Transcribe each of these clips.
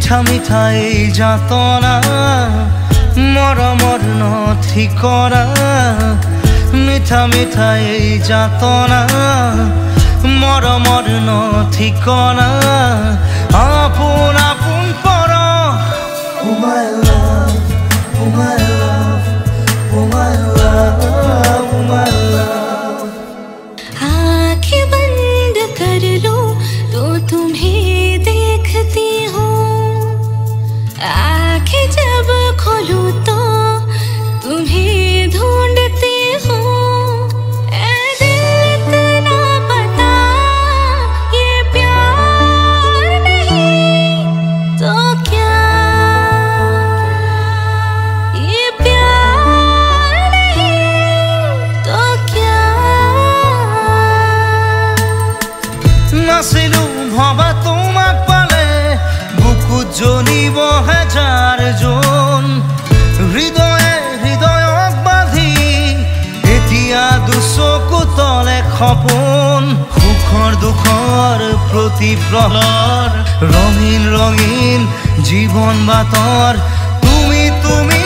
মিঠা মিঠা এই যাতনা মৰমৰ ঠিকনা মিঠা মিঠা এই যাতনা মৰমৰ ঠিকনা আপোন আপোন পৰ Oh my love, oh my love, oh my love, oh my love आँखें बंद कर लो तो तुम्हें देखती हूँ आँखें जब खोलो तो तुम्हें ढूंढती हूँ ऐ दिल इतना बता ये प्यार नहीं तो क्या ये प्यार नहीं तो क्या নাছিলো ভবা তোমাক পালে বুকুত জ্বলিব হাজাৰ জন হৃদয়ে হৃদয়ক বাঁধি এতিয়া দুচকু তলে সপোন সুখৰ দুখৰ প্ৰতিপ্ৰহৰ ৰঙীন ৰঙীন জীৱন বাতৰ তুমি তুমি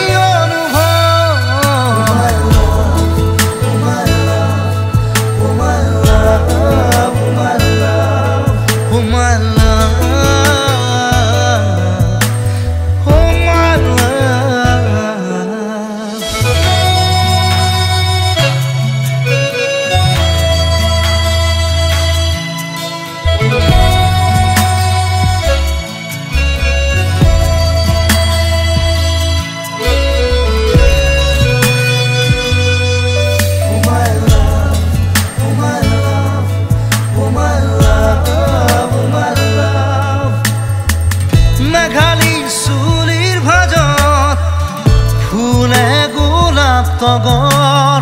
মেঘালী চুলিৰ ভাজত ফুলে গোলাপ তগৰ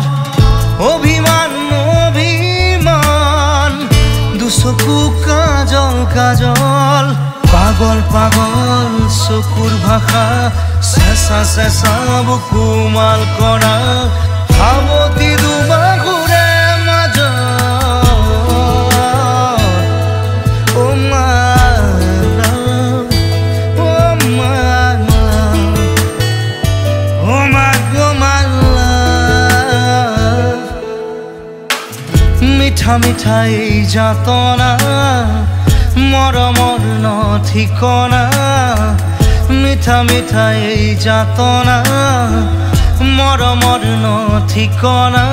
অভিমান অভিমান দুচকু কাজল কাজল পাগল পাগল চকুৰ ভাষা চেঁচা চেঁচা বুকু মাল কৰা সাৱতি দুবাহুৰে মিঠা মিঠা এই যাতনা মৰমৰ ঠিকনা মিঠা মিঠা এই যাতনা মৰমৰ ঠিকনা